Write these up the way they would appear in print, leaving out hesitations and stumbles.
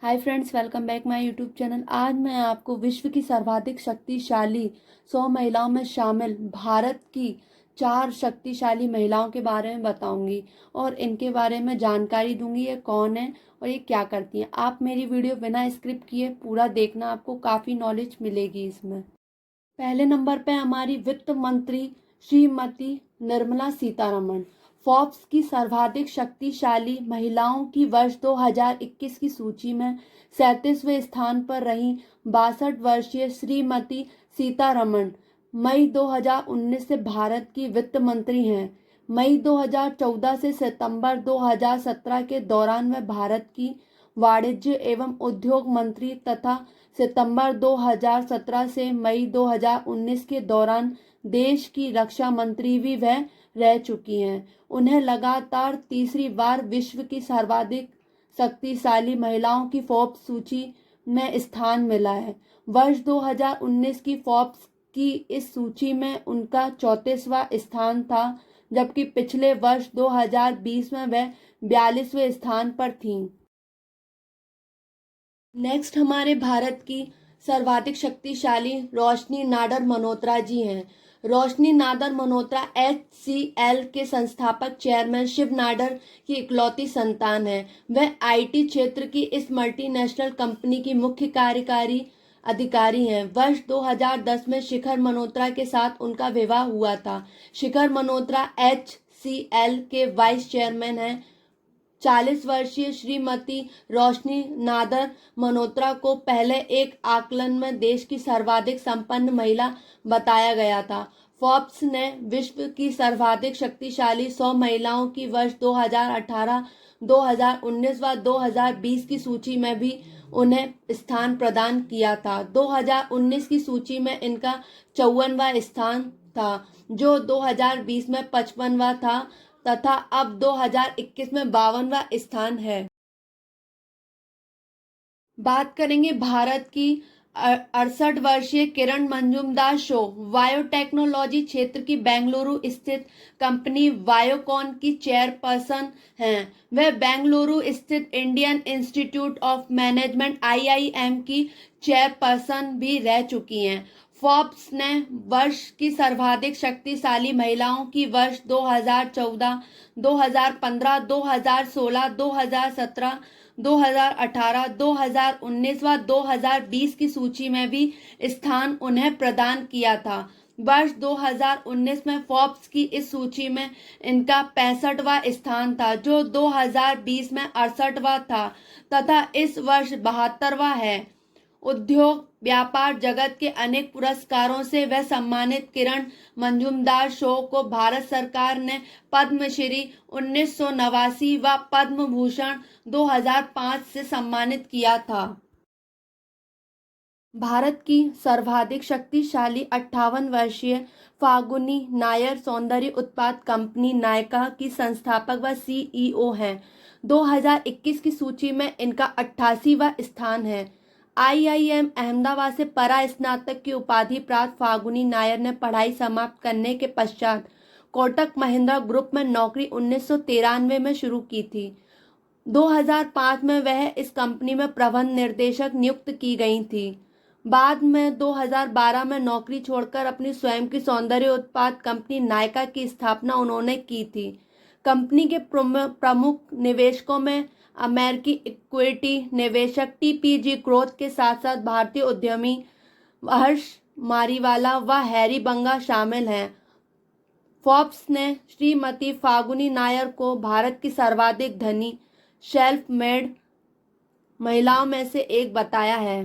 Hi friends, welcome back my YouTube channel. आज मैं आपको विश्व की सर्वाधिक शक्तिशाली 100 महिलाओं में शामिल भारत की 4 शक्तिशाली महिलाओं के बारे में बताऊंगी और इनके बारे में जानकारी दूंगी। ये कौन है और ये क्या करती हैं। आप मेरी वीडियो बिना स्क्रिप्ट किए पूरा देखना, आपको काफ़ी नॉलेज मिलेगी इसमें। पहले नंबर पे हमारी वित्त मंत्री श्रीमती निर्मला सीतारमण। फोर्ब्स की सर्वाधिक शक्तिशाली महिलाओं की वर्ष 2021 की सूची में 37वें स्थान पर रही 62 वर्षीय श्रीमती सीतारमण मई 2019 से भारत की वित्त मंत्री हैं। मई 2014 से सितंबर 2017 के दौरान वह भारत की वाणिज्य एवं उद्योग मंत्री तथा सितंबर 2017 से मई 2019 के दौरान देश की रक्षा मंत्री भी वह रह चुकी हैं। उन्हें लगातार तीसरी बार विश्व की सर्वाधिक शक्तिशाली महिलाओं की फोर्ब्स सूची में स्थान मिला है। वर्ष 2019 की फोर्ब्स की इस सूची में उनका 34वां स्थान था, जबकि पिछले वर्ष 2020 में वह 42वें स्थान पर थीं। नेक्स्ट हमारे भारत की सर्वाधिक शक्तिशाली रोशनी नाडर मल्होत्रा जी हैं। रोशनी नाडर मल्होत्रा HCL के संस्थापक चेयरमैन शिव नाडर की इकलौती संतान है। वह IT क्षेत्र की इस मल्टीनेशनल कंपनी की मुख्य कार्यकारी अधिकारी हैं। वर्ष 2010 में शिखर मल्होत्रा के साथ उनका विवाह हुआ था। शिखर मल्होत्रा HCL के वाइस चेयरमैन हैं। 40 वर्षीय श्रीमती रोशनी नादर मल्होत्रा को पहले एक आकलन में देश की सर्वाधिक संपन्न महिला बताया गया था। फोर्ब्स ने विश्व की सर्वाधिक शक्तिशाली 100 महिलाओं की वर्ष 2018, 2019 व 2020 की सूची में भी उन्हें स्थान प्रदान किया था। 2019 की सूची में इनका 54वां स्थान था, जो 2020 में 55वां था तथा अब 2021 में 52वां स्थान है। बात करेंगे भारत की 68 वर्षीय किरण मंजुमदार शो बायोटेक्नोलॉजी क्षेत्र की बेंगलुरु स्थित कंपनी बायोकॉन की चेयरपर्सन हैं। वह बेंगलुरु स्थित Indian institute of management IIM की चेयरपर्सन भी रह चुकी हैं। फोर्ब्स ने वर्ष की सर्वाधिक शक्तिशाली महिलाओं की वर्ष 2014, 2015, 2016, 2017, 2018, 2019 व 2020 की सूची में भी स्थान उन्हें प्रदान किया था। वर्ष 2019 में फोर्ब्स की इस सूची में इनका 65वां स्थान था, जो 2020 में 68वां था तथा इस वर्ष 72वां है। उद्योग व्यापार जगत के अनेक पुरस्कारों से वह सम्मानित किरण मंजुमदार शो को भारत सरकार ने पद्मश्री 1989 व पद्म भूषण 2005 से सम्मानित किया था। भारत की सर्वाधिक शक्तिशाली 58 वर्षीय फागुनी नायर सौंदर्य उत्पाद कंपनी नायका की संस्थापक व CEO हैं। 2021 की सूची में इनका 88वां स्थान है। IIM अहमदाबाद से परा स्नातक की उपाधि प्राप्त फागुनी नायर ने पढ़ाई समाप्त करने के पश्चात कोटक महिंद्रा ग्रुप में नौकरी 1993 में शुरू की थी। 2005 में वह इस कंपनी में प्रबंध निर्देशक नियुक्त की गई थी। बाद में 2012 में नौकरी छोड़कर अपनी स्वयं की सौंदर्य उत्पाद कंपनी नायका की स्थापना उन्होंने की थी। कंपनी के प्रमुख निवेशकों में अमेरिकी इक्विटी निवेशक TPG ग्रोथ के साथ साथ भारतीय उद्यमी हर्ष मारीवाला व हैरी बंगा शामिल हैं। फोर्ब्स ने श्रीमती फागुनी नायर को भारत की सर्वाधिक धनी सेल्फ मेड महिलाओं में से एक बताया है।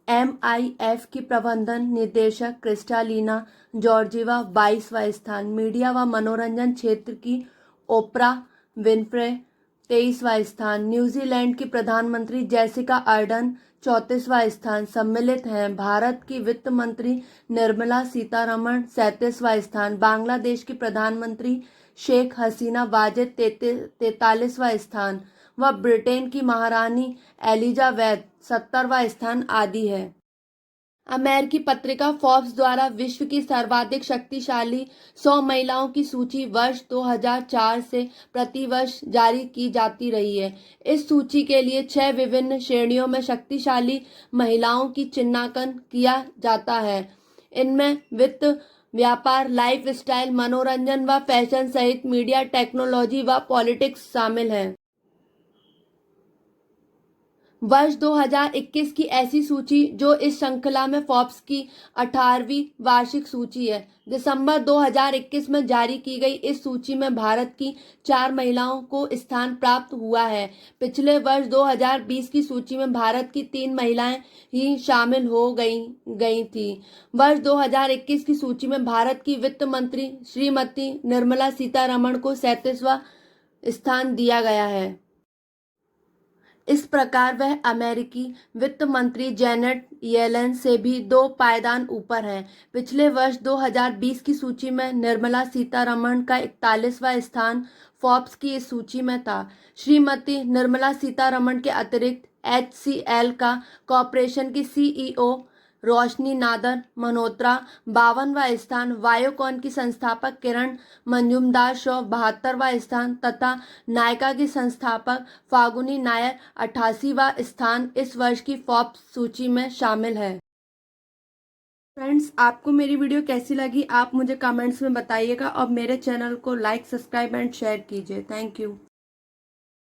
MIF की प्रबंधन निदेशक क्रिस्टालिना जॉर्जीवा 22वां स्थान। मीडिया व मनोरंजन क्षेत्र की ओपरा विनफ्रे 23वां स्थान। न्यूजीलैंड की प्रधानमंत्री जेसिका अर्डन 34वां स्थान सम्मिलित हैं। भारत की वित्त मंत्री निर्मला सीतारमण 37वां स्थान। बांग्लादेश की प्रधानमंत्री शेख हसीना वाजेद 43वां स्थान व ब्रिटेन की महारानी एलिजाबेथ 70वां स्थान आदि है। अमेरिकी पत्रिका फोर्ब्स द्वारा विश्व की सर्वाधिक शक्तिशाली 100 महिलाओं की सूची वर्ष 2004 से प्रतिवर्ष जारी की जाती रही है। इस सूची के लिए 6 विभिन्न श्रेणियों में शक्तिशाली महिलाओं की चिन्हांकन किया जाता है। इनमें वित्त, व्यापार, लाइफस्टाइल, मनोरंजन व फैशन सहित मीडिया, टेक्नोलॉजी व पॉलिटिक्स शामिल है। वर्ष 2021 की ऐसी सूची जो इस श्रृंखला में फोर्ब्स की 18वीं वार्षिक सूची है। दिसंबर 2021 में जारी की गई इस सूची में भारत की 4 महिलाओं को स्थान प्राप्त हुआ है। पिछले वर्ष 2020 की सूची में भारत की 3 महिलाएं ही शामिल हो गई थी। वर्ष 2021 की सूची में भारत की वित्त मंत्री श्रीमती निर्मला सीतारमण को 37वां स्थान दिया गया है। इस प्रकार वह अमेरिकी वित्त मंत्री जैनेट येलेन से भी 2 पायदान ऊपर हैं। पिछले वर्ष 2020 की सूची में निर्मला सीतारमण का 41वां स्थान फोर्ब्स की इस सूची में था। श्रीमती निर्मला सीतारमण के अतिरिक्त HCL का कॉरपोरेशन की CEO रोशनी नादर मल्होत्रा 52वां स्थान, बायोकॉन की संस्थापक किरण मंजुमदार शॉ 72वां स्थान तथा नायका की संस्थापक फागुनी नायर 88वां स्थान इस वर्ष की फोर्ब्स सूची में शामिल है। फ्रेंड्स, आपको मेरी वीडियो कैसी लगी आप मुझे कमेंट्स में बताइएगा और मेरे चैनल को लाइक, सब्सक्राइब एंड शेयर कीजिए। Thank you.